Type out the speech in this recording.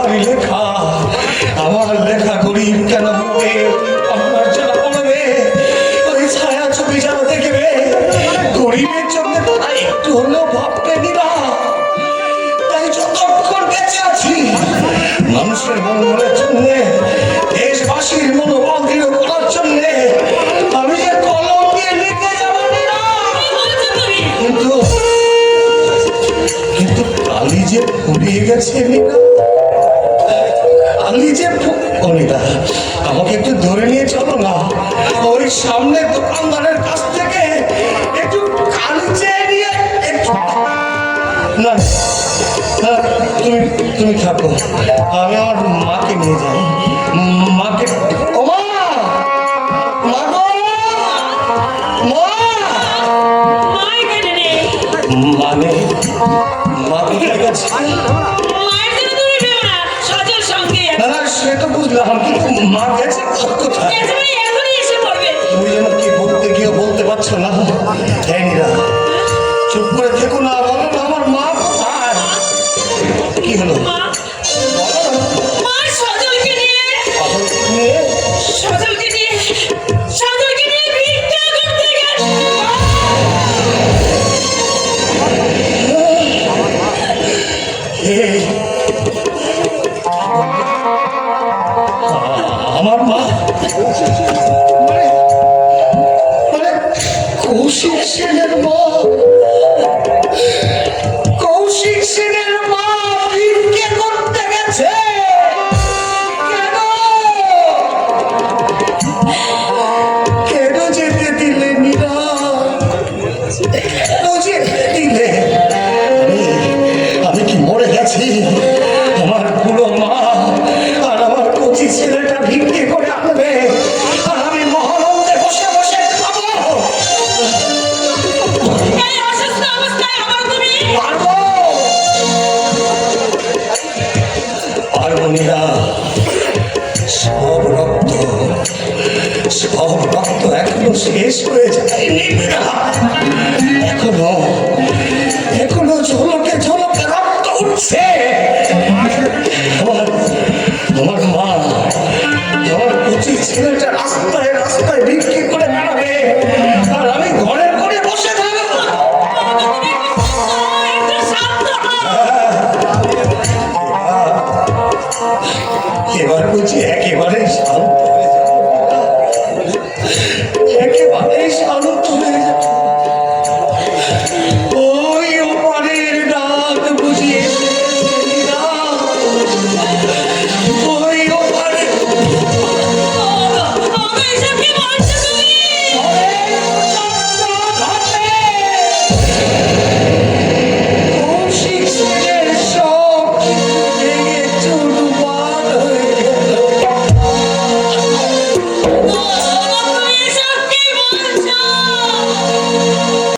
আমারই লেখা, আমার লেখা গরিব কেন হবে? আপনার যারা পড়বে ওই ছায়া ছবি যারা দেখবে, গরিবের জন্য তারা একটু হলেও ভাববে না। তাই যতক্ষণ বেঁচে আছি মানুষের মঙ্গলের জন্য, দেশবাসীর মনোবল দৃঢ় করার জন্য আমি যে কলম দিয়ে লিখে যাবো না। কিন্তু কিন্তু কালি যে ফুরিয়ে গেছে নিনা, কালি যে নিনা, আমাকে একটু ধরে নিয়ে চলো না, ওই সামনে দোকানদারের কাছ থেকে একটু কালি চেয়ে নিয়ে একটু। না তুমি তুমি থাকো, আমি আমার মাকে নিয়ে যাই। মাকে, ও মা, মা গো, মা, মানে মা কোথায় গেছে? না না সে তো বুঝলাম, কিন্তু মা গেছে কোথায়? তুমি যেন কি বলতে গিয়ে বলতে পারছো না। হ্যাঁ নীরা, চুপ করে দেখো না, বলো না আমার মা কোথায়? কি হলো? আমার মা মানে কৌশিক সেনের মা, কৌশিক সেনের মা ভিক্ষে করতে গেছে। কেন যেতে দিলে নীরা, কেন যেতে দিলে? আমি কি মরে গেছি? আমার বুড়ো মা আর আমার কচি ছেলেটা ভিক্ষে করে আনবে, আর আমি মহানন্দে বসে বসে খাবো। পারবো নীরা, সব রক্ত এখনো শেষ হয়ে যায়নি। এখনো এখনো ঝলকে ঝলকে রক্ত উঠছে। আমার মা, আমার কচি ছেলেটা রাস্তায় রাস্তায় বিক্রি করে বেড়াবে, আর আমি ঘরের করে বসে থাকবো। এবার বুঝি একেবারে শান্ত হয়ে যাবো, একেবারে শান্ত